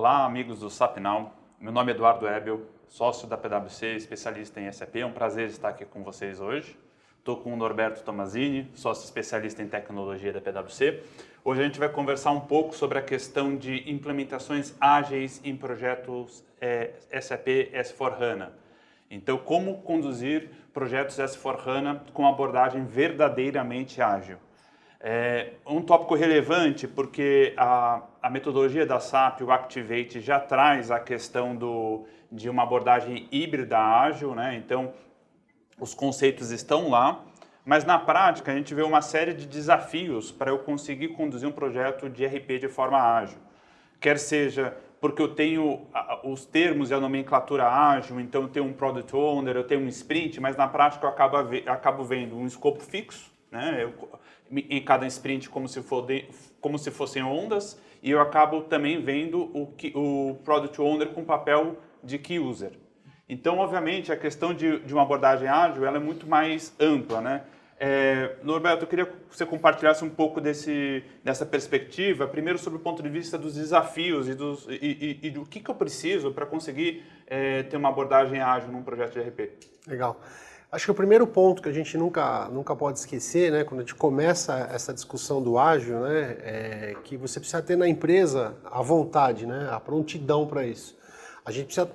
Olá, amigos do SAPNow. Meu nome é Eduardo Ebel, sócio da PwC, especialista em SAP. É um prazer estar aqui com vocês hoje. Estou com o Norberto Tomazini, sócio especialista em tecnologia da PwC. Hoje a gente vai conversar um pouco sobre a questão de implementações ágeis em projetos SAP S/4HANA. Então, como conduzir projetos S/4HANA com abordagem verdadeiramente ágil. É um tópico relevante porque a metodologia da SAP, o Activate, já traz a questão de uma abordagem híbrida ágil, né? Então, os conceitos estão lá, mas na prática a gente vê uma série de desafios para eu conseguir conduzir um projeto de RP de forma ágil. Quer seja porque eu tenho os termos e a nomenclatura ágil, então eu tenho um Product Owner, eu tenho um Sprint, mas na prática eu acabo vendo um escopo fixo, né? Em cada sprint como se fossem ondas, e eu acabo também vendo o Product Owner com papel de Key User. Então, obviamente, a questão de uma abordagem ágil ela é muito mais ampla, né? Norberto, eu queria que você compartilhasse um pouco dessa perspectiva, primeiro sobre o ponto de vista dos desafios e do que eu preciso para conseguir ter uma abordagem ágil num projeto de RP. Legal. Acho que o primeiro ponto que a gente nunca pode esquecer, né, quando a gente começa essa discussão do ágil, né, é que você precisa ter na empresa a vontade, né, a prontidão para isso. A gente precisa,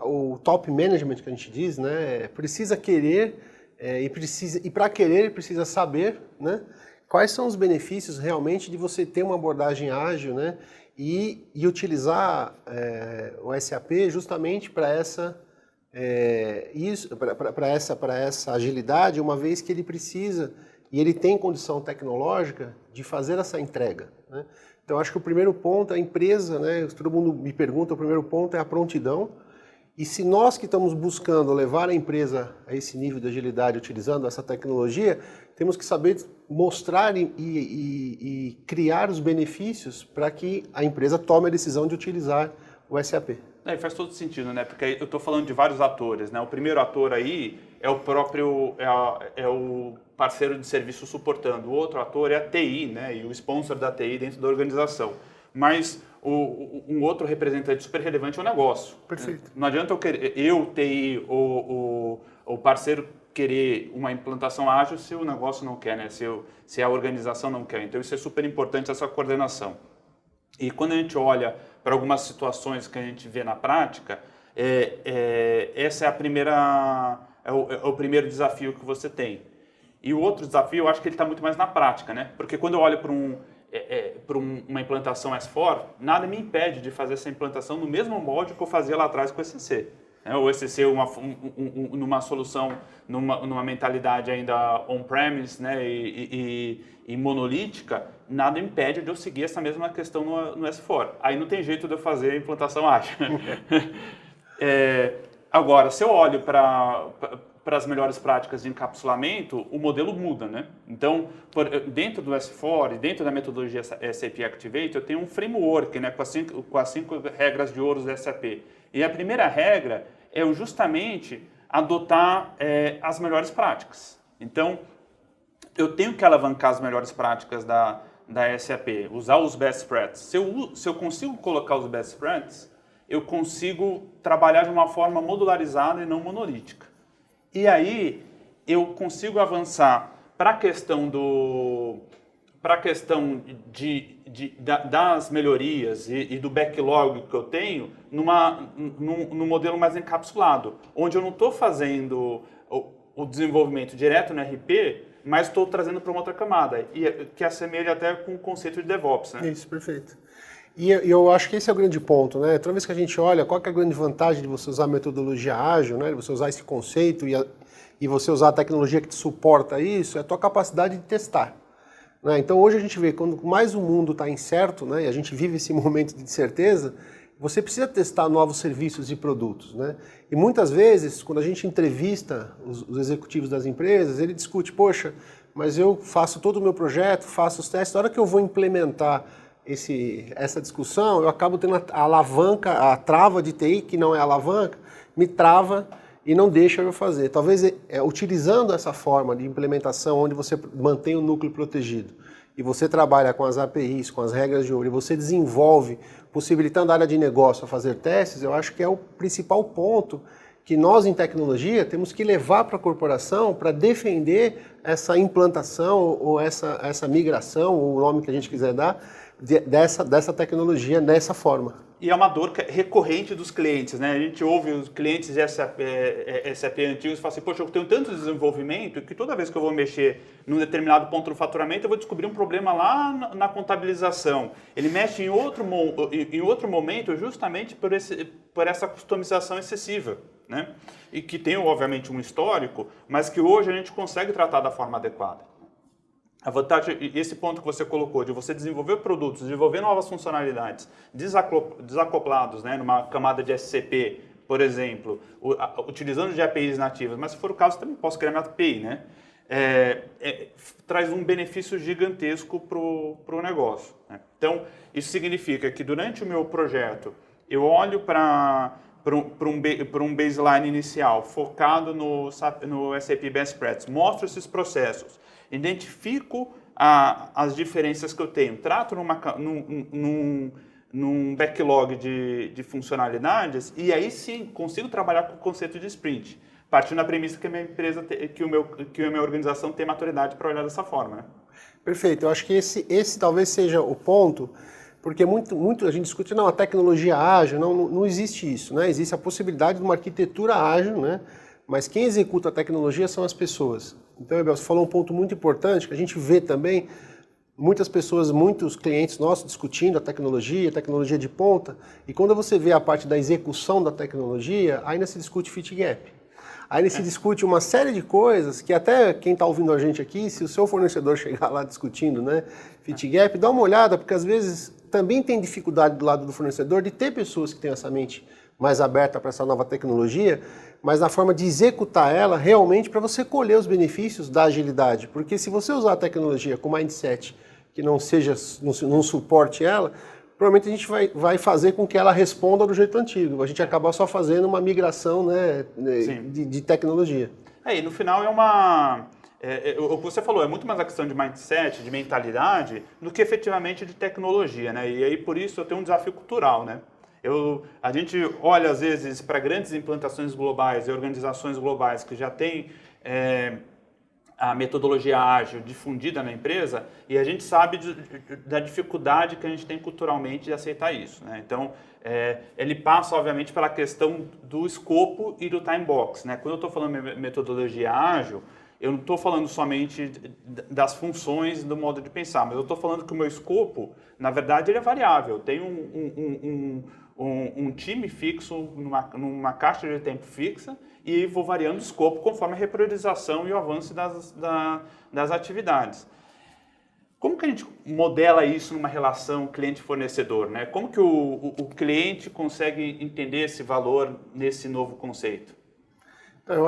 o top management que a gente diz, né, precisa querer e para querer precisa saber, né, quais são os benefícios realmente de você ter uma abordagem ágil, né, e utilizar o SAP justamente para essa para essa agilidade, uma vez que ele precisa e ele tem condição tecnológica de fazer essa entrega, né? Então, acho que o primeiro ponto, a empresa, né, todo mundo me pergunta, o primeiro ponto é a prontidão. E se nós que estamos buscando levar a empresa a esse nível de agilidade utilizando essa tecnologia, temos que saber mostrar e criar os benefícios para que a empresa tome a decisão de utilizar o SAP. Faz todo sentido, né? Porque eu estou falando de vários atores, né? O primeiro ator aí é o próprio o parceiro de serviço suportando. O outro ator é a TI, né? E o sponsor da TI dentro da organização. Mas um outro representante super relevante é o negócio. Perfeito. Não adianta eu TI, o parceiro querer uma implantação ágil se o negócio não quer, né? Se a organização não quer. Então isso é super importante, essa coordenação. E quando a gente olha para algumas situações que a gente vê na prática, essa é o primeiro desafio que você tem. E o outro desafio, eu acho que ele está muito mais na prática, né? Porque quando eu olho para uma implantação S4, nada me impede de fazer essa implantação no mesmo molde que eu fazia lá atrás com o ECC. O ECC numa solução, numa mentalidade ainda on-premise, né, e monolítica, nada impede de eu seguir essa mesma questão no S4. Aí não tem jeito de eu fazer a implantação ágil. Agora, se eu olho para as melhores práticas de encapsulamento, o modelo muda, né? Então, dentro do S4 e dentro da metodologia SAP Activate, eu tenho um framework, né, com as 5 regras de ouro do SAP. E a primeira regra é justamente adotar as melhores práticas. Então, eu tenho que alavancar as melhores práticas da SAP, usar os best practices. Se eu consigo colocar os best practices, eu consigo trabalhar de uma forma modularizada e não monolítica. E aí, eu consigo avançar para a questão das melhorias e do backlog que eu tenho num modelo mais encapsulado, onde eu não estou fazendo o desenvolvimento direto no RP, mas estou trazendo para uma outra camada, que assemelha até com o conceito de DevOps, né? Isso, perfeito. E eu acho que esse é o grande ponto, né? Toda vez que a gente olha, qual que é a grande vantagem de você usar a metodologia ágil, né? De você usar esse conceito e você usar a tecnologia que te suporta isso, é a tua capacidade de testar. Né? Então hoje a gente vê, quando mais o mundo está incerto, né, e a gente vive esse momento de incerteza, você precisa testar novos serviços e produtos. Né? E muitas vezes, quando a gente entrevista os executivos das empresas, ele discute, poxa, mas eu faço todo o meu projeto, faço os testes, na hora que eu vou implementar essa discussão, eu acabo tendo a alavanca, a trava de TI, que não é alavanca, me trava e não deixa eu fazer. Talvez utilizando essa forma de implementação, onde você mantém o núcleo protegido, e você trabalha com as APIs, com as regras de ouro, e você desenvolve, possibilitando a área de negócio a fazer testes, eu acho que é o principal ponto que nós em tecnologia temos que levar para a corporação para defender essa implantação ou essa migração, ou o nome que a gente quiser dar, dessa tecnologia dessa forma. E é uma dor recorrente dos clientes, né? A gente ouve os clientes de SAP antigos e fala assim, poxa, eu tenho tanto desenvolvimento que toda vez que eu vou mexer num determinado ponto do faturamento, eu vou descobrir um problema lá na contabilização. Ele mexe em outro momento justamente por essa customização excessiva, né? E que tem, obviamente, um histórico, mas que hoje a gente consegue tratar da forma adequada. A vantagem, esse ponto que você colocou, de você desenvolver produtos, desenvolver novas funcionalidades desacoplados, né, numa camada de SCP, por exemplo, utilizando de APIs nativas, mas se for o caso também posso criar minha API, né? Traz um benefício gigantesco para o negócio, né? Então, isso significa que durante o meu projeto, eu olho para um baseline inicial focado no SAP Best Practices, mostro esses processos, identifico as diferenças que eu tenho, trato num backlog de funcionalidades e aí sim consigo trabalhar com o conceito de sprint, partindo da premissa que a minha empresa, que a minha organização tem maturidade para olhar dessa forma, né? Perfeito, eu acho que esse talvez seja o ponto, porque muito a gente discute, não, a tecnologia ágil, não existe isso, né? Existe a possibilidade de uma arquitetura ágil, né? Mas quem executa a tecnologia são as pessoas. Então, Abel, você falou um ponto muito importante, que a gente vê também muitas pessoas, muitos clientes nossos discutindo a tecnologia de ponta, e quando você vê a parte da execução da tecnologia, ainda se discute fit gap. Ainda se discute uma série de coisas que até quem está ouvindo a gente aqui, se o seu fornecedor chegar lá discutindo, né, fit gap, dá uma olhada, porque às vezes também tem dificuldade do lado do fornecedor de ter pessoas que têm essa mente mais aberta para essa nova tecnologia, mas na forma de executar ela realmente para você colher os benefícios da agilidade. Porque se você usar a tecnologia com mindset que não suporte ela, provavelmente a gente vai fazer com que ela responda do jeito antigo. A gente acaba só fazendo uma migração, né, de tecnologia. E no final o que você falou, é muito mais a questão de mindset, de mentalidade, do que efetivamente de tecnologia, né? E aí por isso eu tenho um desafio cultural, né? A gente olha às vezes para grandes implantações globais e organizações globais que já têm a metodologia ágil difundida na empresa e a gente sabe da dificuldade que a gente tem culturalmente de aceitar isso, né? Então, ele passa, obviamente, pela questão do escopo e do time box, né? Quando eu estou falando metodologia ágil, eu não estou falando somente das funções do modo de pensar, mas eu estou falando que o meu escopo, na verdade, ele é variável. Eu tenho um time fixo, numa caixa de tempo fixa, e vou variando o escopo conforme a repriorização e o avanço das atividades. Como que a gente modela isso numa relação cliente-fornecedor, né? Como que o cliente consegue entender esse valor nesse novo conceito?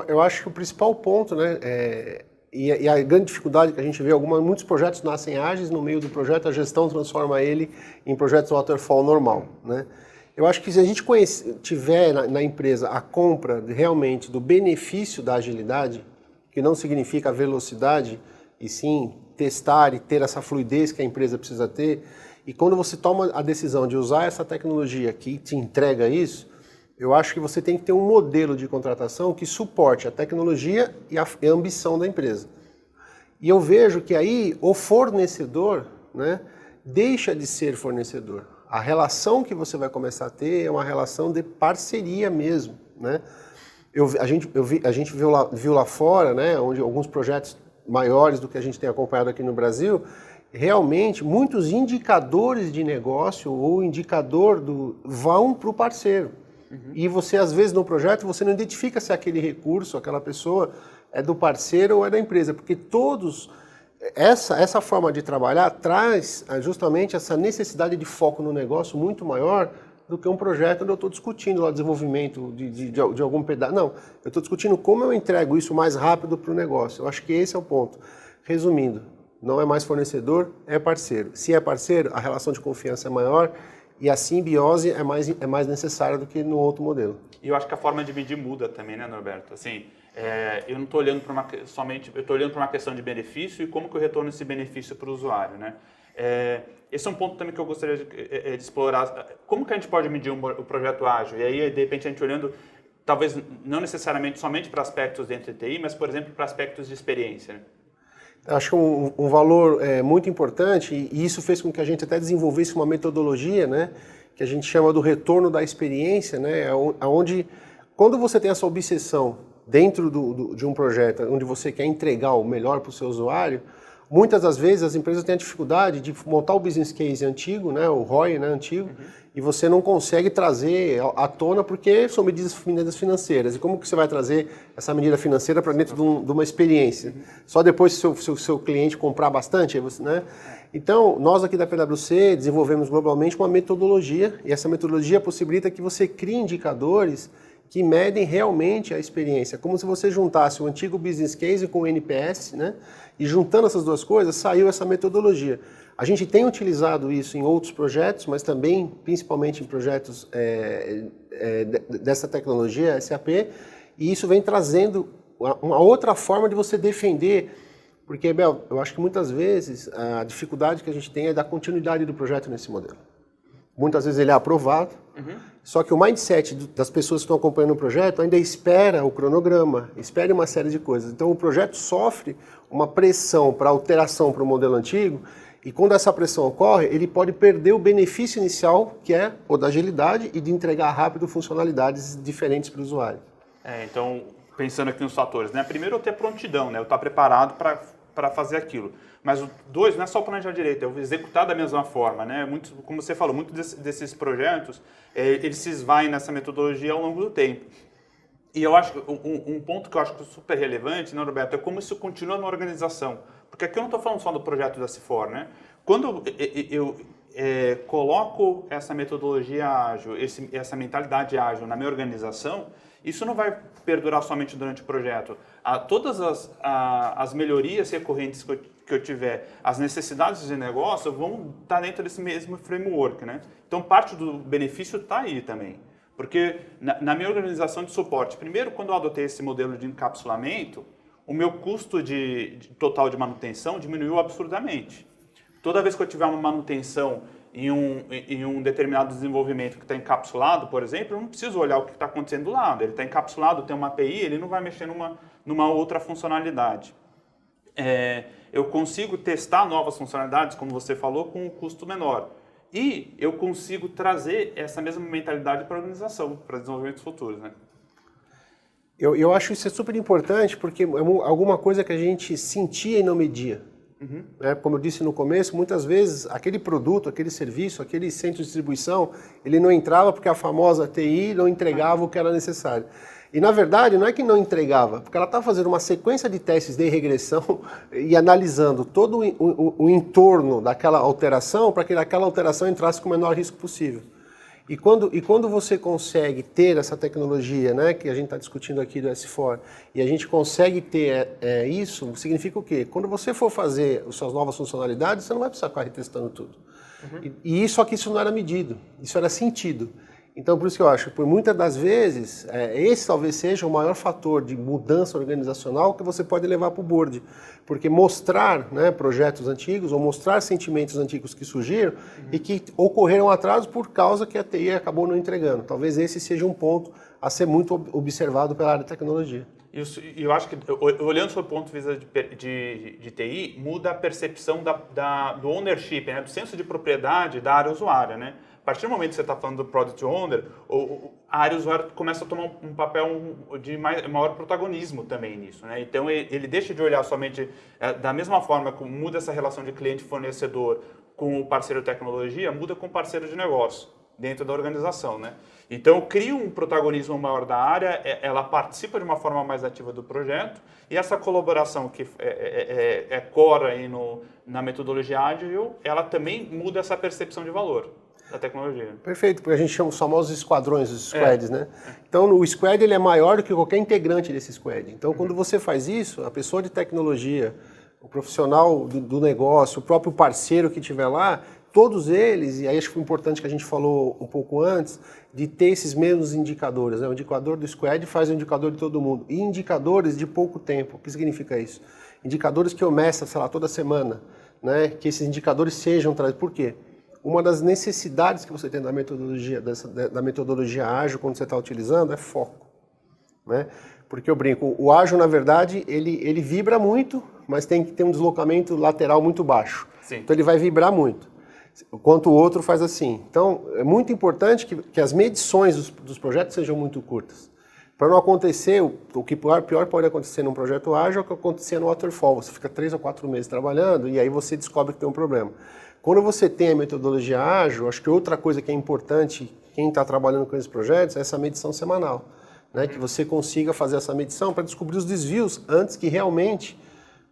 Eu acho que o principal ponto, né, e a grande dificuldade que a gente vê, muitos projetos nascem ágeis, no meio do projeto a gestão transforma ele em projetos waterfall normal, né? Eu acho que se a gente tiver na empresa a compra realmente do benefício da agilidade, que não significa a velocidade, e sim testar e ter essa fluidez que a empresa precisa ter, e quando você toma a decisão de usar essa tecnologia que te entrega isso, eu acho que você tem que ter um modelo de contratação que suporte a tecnologia e a ambição da empresa. E eu vejo que aí o fornecedor, né, deixa de ser fornecedor. A relação que você vai começar a ter é uma relação de parceria mesmo, né? A gente viu lá fora, né, onde alguns projetos maiores do que a gente tem acompanhado aqui no Brasil, realmente muitos indicadores de negócio ou indicador vão para o parceiro. Uhum. E você, às vezes, no projeto, você não identifica se aquele recurso, aquela pessoa é do parceiro ou é da empresa, porque todos... Essa forma de trabalhar traz justamente essa necessidade de foco no negócio muito maior do que um projeto onde eu estou discutindo o desenvolvimento de algum pedaço. Não, eu estou discutindo como eu entrego isso mais rápido para o negócio. Eu acho que esse é o ponto. Resumindo, não é mais fornecedor, é parceiro. Se é parceiro, a relação de confiança é maior e a simbiose é mais necessária do que no outro modelo. E eu acho que a forma de medir muda também, né, Norberto? Assim, Eu não estou olhando para somente, eu estou olhando para uma questão de benefício e como que eu retorno esse benefício para o usuário, né? Esse é um ponto também que eu gostaria de explorar. Como que a gente pode medir o projeto ágil? E aí, de repente, a gente olhando, talvez não necessariamente somente para aspectos dentro de TI, mas, por exemplo, para aspectos de experiência, né? Acho que um valor muito importante, e isso fez com que a gente até desenvolvesse uma metodologia, né, que a gente chama do retorno da experiência, né, onde, quando você tem essa obsessão dentro de um projeto, onde você quer entregar o melhor para o seu usuário, muitas das vezes as empresas têm a dificuldade de montar o business case antigo, né, o ROI, né, antigo, e você não consegue trazer à tona porque são medidas financeiras. E como que você vai trazer essa medida financeira para dentro de uma experiência? Só depois se o seu cliente comprar bastante, né? Então, nós aqui da PwC desenvolvemos globalmente uma metodologia, e essa metodologia possibilita que você crie indicadores que medem realmente a experiência, como se você juntasse o antigo business case com o NPS, né? E juntando essas duas coisas, saiu essa metodologia. A gente tem utilizado isso em outros projetos, mas também, principalmente em projetos dessa tecnologia, SAP, e isso vem trazendo uma outra forma de você defender, porque, Bel, eu acho que muitas vezes a dificuldade que a gente tem é da continuidade do projeto nesse modelo. Muitas vezes ele é aprovado, só que o mindset das pessoas que estão acompanhando o projeto ainda espera o cronograma, espera uma série de coisas. Então o projeto sofre uma pressão para alteração para o modelo antigo, e quando essa pressão ocorre, ele pode perder o benefício inicial, que é o da agilidade e de entregar rápido funcionalidades diferentes para o usuário. Então, pensando aqui nos fatores, né? Primeiro, eu ter prontidão, né? Eu estar preparado para fazer aquilo. Mas o 2, não é só planejar direito, é eu executar da mesma forma, né? Muito, como você falou, muitos desses projetos, eles se esvaem nessa metodologia ao longo do tempo. E eu acho que um ponto que eu acho super relevante, né, Roberto, é como isso continua na organização. Porque aqui eu não estou falando só do projeto da C4, né? Quando eu coloco essa metodologia ágil, essa mentalidade ágil na minha organização, isso não vai perdurar somente durante o projeto. Todas as melhorias recorrentes que eu tiver, as necessidades de negócio vão estar dentro desse mesmo framework, né? Então, parte do benefício está aí também. Porque na minha organização de suporte, primeiro, quando eu adotei esse modelo de encapsulamento, o meu custo total de manutenção diminuiu absurdamente. Toda vez que eu tiver uma manutenção em um determinado desenvolvimento que está encapsulado, por exemplo, eu não preciso olhar o que está acontecendo do lado. Ele está encapsulado, tem uma API, ele não vai mexer numa outra funcionalidade. Eu consigo testar novas funcionalidades, como você falou, com um custo menor. E eu consigo trazer essa mesma mentalidade para a organização, para desenvolvimentos futuros, né? Eu acho isso super importante, porque é alguma coisa que a gente sentia e não media. Como eu disse no começo, muitas vezes aquele produto, aquele serviço, aquele centro de distribuição, ele não entrava porque a famosa TI não entregava o que era necessário. E na verdade não é que não entregava, porque ela estava fazendo uma sequência de testes de regressão e analisando todo o entorno daquela alteração para que aquela alteração entrasse com o menor risco possível. E quando você consegue ter essa tecnologia, né, que a gente está discutindo aqui do S4, e a gente consegue ter isso, significa o quê? Quando você for fazer as suas novas funcionalidades, você não vai precisar ficar retestando tudo. Só que isso não era medido, isso era sentido. Então, por isso que eu acho que, por muitas das vezes, esse talvez seja o maior fator de mudança organizacional que você pode levar para o board. Porque mostrar, né, projetos antigos ou mostrar sentimentos antigos que surgiram e que ocorreram atrasos por causa que a TI acabou não entregando. Talvez esse seja um ponto a ser muito observado pela área de tecnologia. E eu acho que, olhando sob o ponto de vista de TI, muda a percepção do ownership, né, do senso de propriedade da área usuária, né? A partir do momento que você está falando do Product Owner, a área usuária começa a tomar um papel de maior protagonismo também nisso, né? Então, ele deixa de olhar somente da mesma forma que muda essa relação de cliente-fornecedor com o parceiro de tecnologia, muda com o parceiro de negócio dentro da organização, né? Então, cria um protagonismo maior da área, ela participa de uma forma mais ativa do projeto, e essa colaboração que é core aí na metodologia ágil, ela também muda essa percepção de valor da tecnologia. Perfeito, porque a gente chama os famosos esquadrões, os squads, né? Então, o squad ele é maior do que qualquer integrante desse squad. Então, quando você faz isso, a pessoa de tecnologia, o profissional do negócio, o próprio parceiro que estiver lá, todos eles, e aí acho que foi importante que a gente falou um pouco antes, de ter esses mesmos indicadores, né? O indicador do Squad faz o indicador de todo mundo, e indicadores de pouco tempo. O que significa isso? Indicadores que eu meço, sei lá, toda semana, né? Que esses indicadores sejam trazidos. Por quê? Uma das necessidades que você tem da metodologia ágil, quando você está utilizando, é foco, né? Porque eu brinco, o ágil, na verdade, ele vibra muito, mas tem que ter um deslocamento lateral muito baixo. Sim. Então ele vai vibrar muito, enquanto o outro faz assim. Então é muito importante que as medições dos projetos sejam muito curtas. Para não acontecer, o que pior pode acontecer num projeto ágil é o que acontecia no waterfall. Você fica 3 ou 4 meses trabalhando e aí você descobre que tem um problema. Quando você tem a metodologia ágil, acho que outra coisa que é importante, quem está trabalhando com esses projetos, é essa medição semanal. Né? Que você consiga fazer essa medição para descobrir os desvios antes que realmente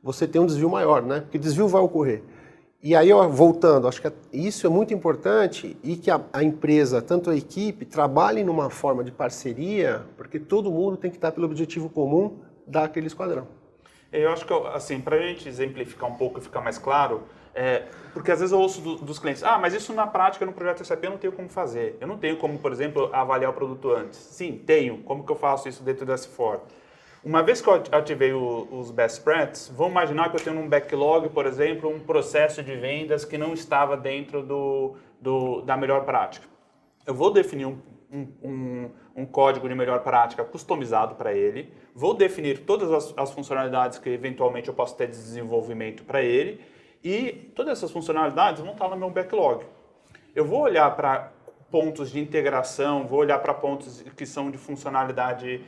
você tenha um desvio maior, né? Porque desvio vai ocorrer. E aí, voltando, acho que isso é muito importante e que a empresa, tanto a equipe, trabalhem numa forma de parceria, porque todo mundo tem que estar pelo objetivo comum daquele esquadrão. Eu acho que, assim, para a gente exemplificar um pouco e ficar mais claro, porque às vezes eu ouço dos clientes, mas isso na prática, no projeto SAP, eu não tenho como fazer. Eu não tenho como, por exemplo, avaliar o produto antes. Sim, tenho. Como que eu faço isso dentro do S4? Uma vez que eu ativei os best practices, vamos imaginar que eu tenho um backlog, por exemplo, um processo de vendas que não estava dentro da melhor prática. Eu vou definir um código de melhor prática customizado para ele, vou definir todas as funcionalidades que eventualmente eu posso ter de desenvolvimento para ele, e todas essas funcionalidades vão estar no meu backlog. Eu vou olhar para pontos de integração, vou olhar para pontos que são de funcionalidade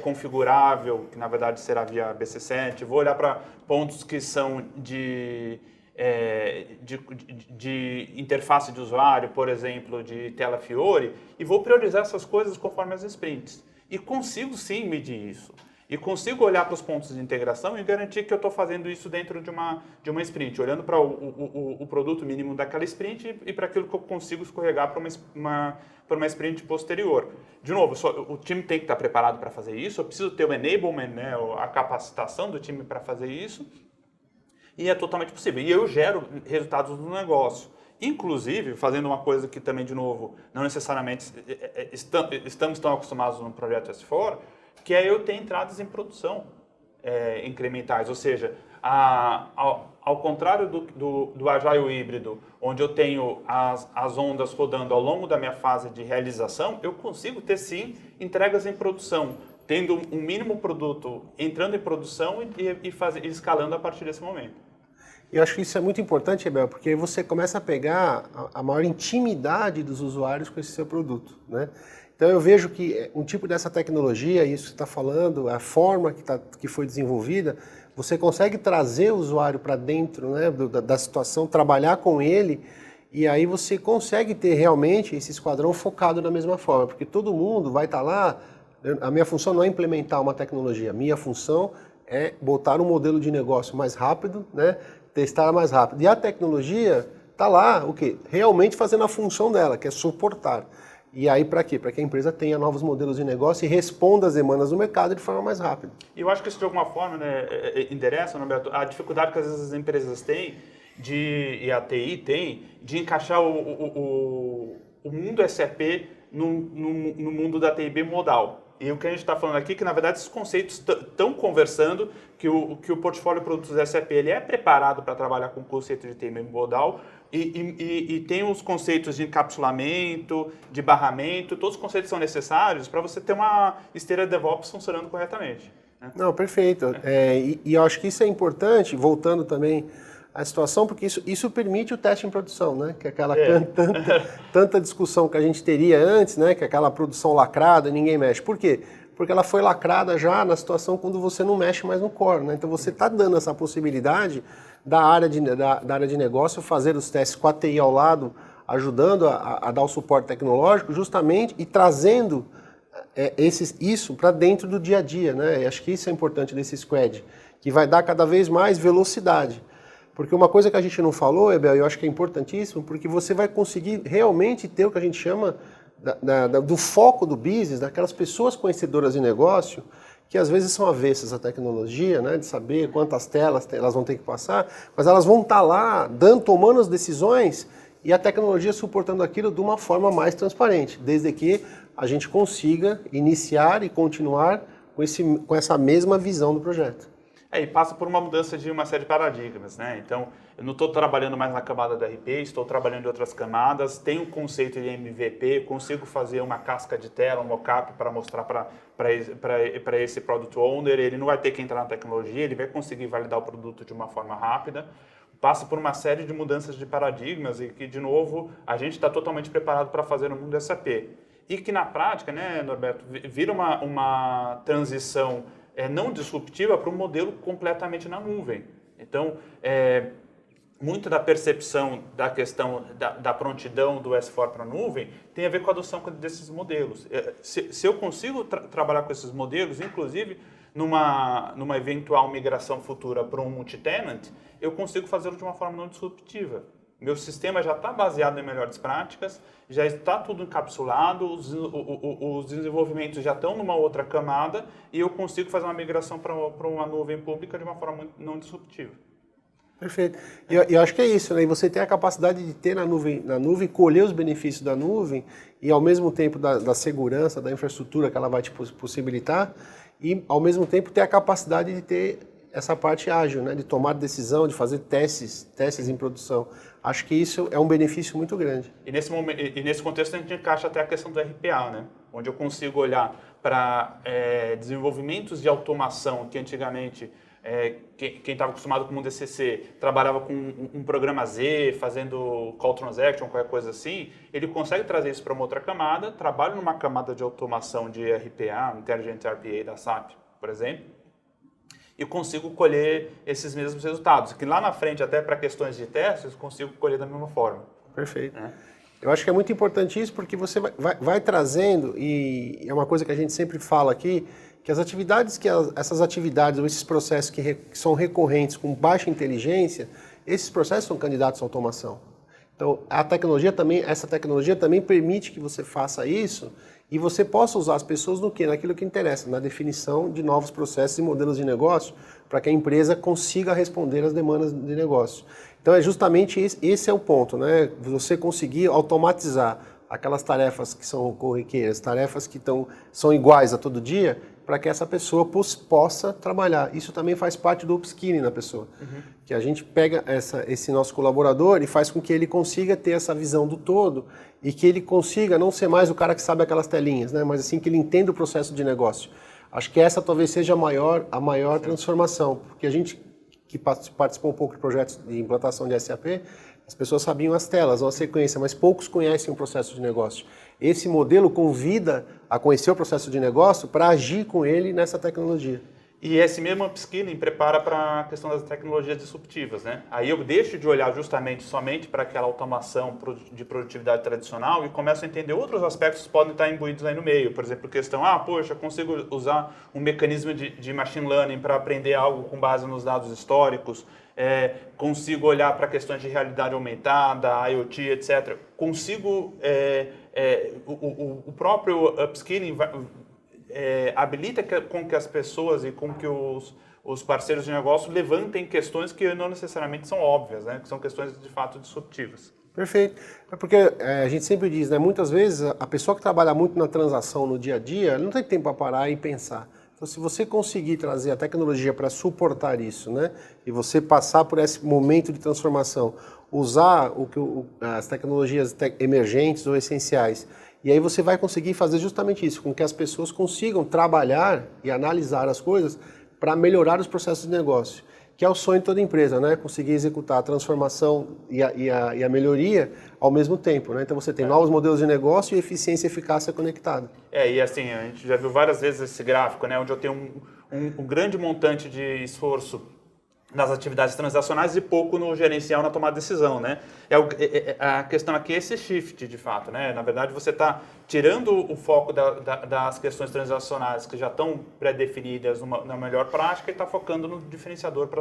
configurável, que na verdade será via BC7, vou olhar para pontos que são de interface de usuário, por exemplo, de tela Fiori, e vou priorizar essas coisas conforme as sprints. E consigo sim medir isso. E consigo olhar para os pontos de integração e garantir que eu estou fazendo isso dentro de uma sprint, olhando para o produto mínimo daquela sprint e para aquilo que eu consigo escorregar para uma sprint posterior. De novo, o time tem que estar preparado para fazer isso, eu preciso ter o enablement, né, a capacitação do time para fazer isso, e é totalmente possível. E eu gero resultados no negócio. Inclusive, fazendo uma coisa que também, de novo, não necessariamente estamos tão acostumados no projeto S4, que é eu ter entradas em produção incrementais, ou seja, ao contrário do Agile híbrido, onde eu tenho as ondas rodando ao longo da minha fase de realização, eu consigo ter sim entregas em produção, tendo um mínimo produto entrando em produção e escalando a partir desse momento. Eu acho que isso é muito importante, Abel, porque você começa a pegar a maior intimidade dos usuários com esse seu produto, né? Então eu vejo que um tipo dessa tecnologia, isso que você está falando, a forma que foi desenvolvida, você consegue trazer o usuário para dentro, né, da situação, trabalhar com ele, e aí você consegue ter realmente esse esquadrão focado da mesma forma, porque todo mundo vai estar lá. A minha função não é implementar uma tecnologia, a minha função é botar um modelo de negócio mais rápido, né, testar mais rápido. E a tecnologia está lá, o quê? Realmente fazendo a função dela, que é suportar. E aí para quê? Para que a empresa tenha novos modelos de negócio e responda às demandas do mercado de forma mais rápida. E eu acho que isso de alguma forma, né, endereça, Roberto, a dificuldade que às vezes as empresas têm, e a TI tem, de encaixar o mundo SAP no mundo da TI bimodal. E o que a gente está falando aqui é que, na verdade, esses conceitos estão conversando, que o portfólio de produtos SAP ele é preparado para trabalhar com o conceito de TI bimodal e tem os conceitos de encapsulamento, de barramento, todos os conceitos são necessários para você ter uma esteira DevOps funcionando corretamente, né? Não, perfeito. E eu acho que isso é importante, voltando também à situação, porque isso permite o teste em produção, né? Que é aquela tanta discussão que a gente teria antes, né? Que é aquela produção lacrada, ninguém mexe. Por quê? Porque ela foi lacrada já na situação quando você não mexe mais no core, né? Então você está dando essa possibilidade da área de negócio fazer os testes com a TI ao lado, ajudando a dar o suporte tecnológico, justamente, e trazendo isso para dentro do dia a dia, né? E acho que isso é importante desse squad, que vai dar cada vez mais velocidade. Porque uma coisa que a gente não falou, Abel, eu acho que é importantíssimo, porque você vai conseguir realmente ter o que a gente chama do foco do business, daquelas pessoas conhecedoras de negócio, que às vezes são avessas à tecnologia, né, de saber quantas telas elas vão ter que passar, mas elas vão estar lá tomando as decisões e a tecnologia suportando aquilo de uma forma mais transparente, desde que a gente consiga iniciar e continuar com essa mesma visão do projeto. E passa por uma mudança de uma série de paradigmas, né? Então, eu não estou trabalhando mais na camada do RP, estou trabalhando em outras camadas, tenho o conceito de MVP, consigo fazer uma casca de tela, um mockup para mostrar para esse Product Owner, ele não vai ter que entrar na tecnologia, ele vai conseguir validar o produto de uma forma rápida. Passa por uma série de mudanças de paradigmas e que, de novo, a gente está totalmente preparado para fazer no mundo SAP. E que, na prática, né, Norberto, vira uma transição não disruptiva para um modelo completamente na nuvem. Então, muito da percepção da questão da prontidão do S4 para a nuvem tem a ver com a adoção desses modelos. Se eu consigo trabalhar com esses modelos, inclusive numa eventual migração futura para um multi-tenant, eu consigo fazê-lo de uma forma não disruptiva. Meu sistema já está baseado em melhores práticas, já está tudo encapsulado, os desenvolvimentos já estão numa outra camada e eu consigo fazer uma migração para uma nuvem pública de uma forma muito não disruptiva. Perfeito. E eu acho que é isso, né? E você tem a capacidade de ter na nuvem, colher os benefícios da nuvem e ao mesmo tempo da segurança, da infraestrutura que ela vai te possibilitar e ao mesmo tempo ter a capacidade de ter essa parte ágil, né? De tomar decisão, de fazer testes em produção. Acho que isso é um benefício muito grande. E nesse contexto a gente encaixa até a questão do RPA, né? Onde eu consigo olhar para desenvolvimentos de automação que antigamente quem estava acostumado com o DCC trabalhava com um programa Z, fazendo call transaction, qualquer coisa assim, ele consegue trazer isso para uma outra camada, trabalha numa camada de automação de RPA, Intelligent RPA da SAP, por exemplo, e consigo colher esses mesmos resultados, que lá na frente, até para questões de testes, consigo colher da mesma forma. Perfeito. Eu acho que é muito importante isso, porque você vai trazendo, e é uma coisa que a gente sempre fala aqui, que essas atividades ou esses processos que são recorrentes com baixa inteligência, esses processos são candidatos à automação. Então, essa tecnologia também permite que você faça isso e você possa usar as pessoas no quê? Naquilo que interessa, na definição de novos processos e modelos de negócio, para que a empresa consiga responder às demandas de negócio. Então, é justamente esse é o ponto, né? Você conseguir automatizar aquelas tarefas que são corriqueiras, tarefas que são iguais a todo dia, para que essa pessoa possa trabalhar. Isso também faz parte do upskilling na pessoa. Que a gente pega esse nosso colaborador e faz com que ele consiga ter essa visão do todo e que ele consiga não ser mais o cara que sabe aquelas telinhas, né? Mas assim que ele entenda o processo de negócio. Acho que essa talvez seja a maior transformação, porque a gente que participou um pouco de projetos de implantação de SAP, as pessoas sabiam as telas, uma sequência, mas poucos conhecem o processo de negócio. Esse modelo convida a conhecer o processo de negócio para agir com ele nessa tecnologia. E esse mesmo upskilling prepara para a questão das tecnologias disruptivas, né? Aí eu deixo de olhar somente para aquela automação de produtividade tradicional e começo a entender outros aspectos que podem estar imbuídos aí no meio. Por exemplo, questão, poxa, consigo usar um mecanismo de machine learning para aprender algo com base nos dados históricos, consigo olhar para questões de realidade aumentada, IoT, etc. Consigo, o próprio upskilling habilita com que as pessoas e com que os parceiros de negócio levantem questões que não necessariamente são óbvias, né? Que são questões de fato disruptivas. Perfeito. É porque a gente sempre diz, né? Muitas vezes a pessoa que trabalha muito na transação no dia a dia, ela não tem tempo para parar e pensar. Então, se você conseguir trazer a tecnologia para suportar isso, né? E você passar por esse momento de transformação, usar as tecnologias emergentes ou essenciais, e aí você vai conseguir fazer justamente isso, com que as pessoas consigam trabalhar e analisar as coisas para melhorar os processos de negócio, que é o sonho de toda empresa, né? Conseguir executar a transformação e a melhoria ao mesmo tempo, né? Então você tem novos modelos de negócio e eficiência e eficácia conectada. E assim, a gente já viu várias vezes esse gráfico, né? Onde eu tenho um grande montante de esforço nas atividades transacionais e pouco no gerencial, na tomada de decisão, né? A questão aqui é esse shift, de fato, né? Na verdade, você está tirando o foco das questões transacionais que já estão pré-definidas na melhor prática e está focando no diferenciador para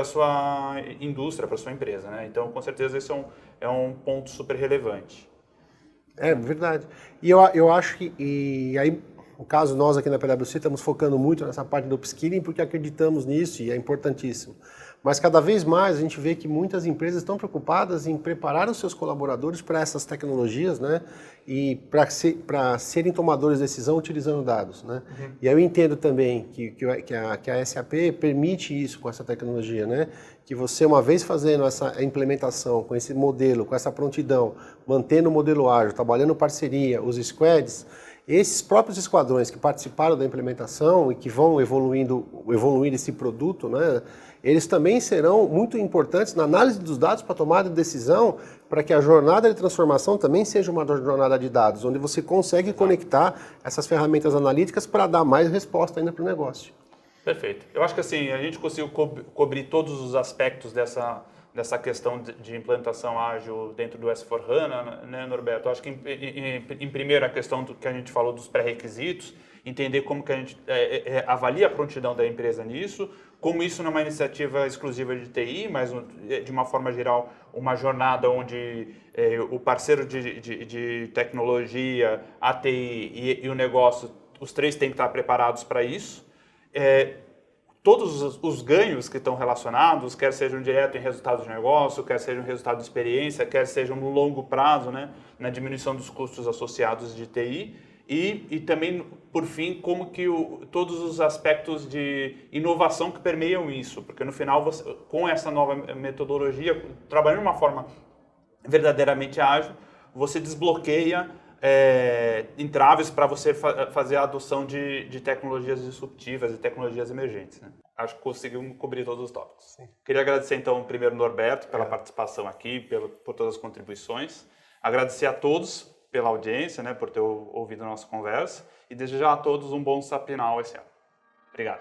a sua indústria, para a sua empresa, né? Então, com certeza, esse é um ponto super relevante. É verdade. E eu acho que... E aí, No caso, nós aqui na PwC estamos focando muito nessa parte do upskilling porque acreditamos nisso e é importantíssimo. Mas cada vez mais a gente vê que muitas empresas estão preocupadas em preparar os seus colaboradores para essas tecnologias, né? E para serem tomadores de decisão utilizando dados, né? E aí eu entendo também que a SAP permite isso com essa tecnologia, né? Que você, uma vez fazendo essa implementação com esse modelo, com essa prontidão, mantendo o modelo ágil, trabalhando parceria, os squads, esses próprios esquadrões que participaram da implementação e que vão evoluir esse produto, né, eles também serão muito importantes na análise dos dados para tomada de decisão, para que a jornada de transformação também seja uma jornada de dados, onde você consegue conectar essas ferramentas analíticas para dar mais resposta ainda para o negócio. Perfeito. Eu acho que assim, a gente conseguiu cobrir todos os aspectos dessa questão de implantação ágil dentro do S4HANA, né, Norberto? Eu acho que, em primeiro, a questão que a gente falou dos pré-requisitos, entender como que a gente avalia a prontidão da empresa nisso, como isso não é uma iniciativa exclusiva de TI, mas, de uma forma geral, uma jornada onde o parceiro de tecnologia, a TI e o negócio, os três têm que estar preparados para isso. Todos os ganhos que estão relacionados, quer sejam direto em resultados de negócio, quer sejam resultado de experiência, quer sejam no longo prazo, né, na diminuição dos custos associados de TI, e também, por fim, como que todos os aspectos de inovação que permeiam isso, porque no final, com essa nova metodologia, trabalhando de uma forma verdadeiramente ágil, você desbloqueia entraves para você fazer a adoção de tecnologias disruptivas e tecnologias emergentes, né? Acho que conseguimos cobrir todos os tópicos. Sim. Queria agradecer, então, primeiro, Norberto, pela participação aqui, por todas as contribuições. Agradecer a todos pela audiência, né, por ter ouvido a nossa conversa, e desejar a todos um bom SAP Now esse ano. Obrigado.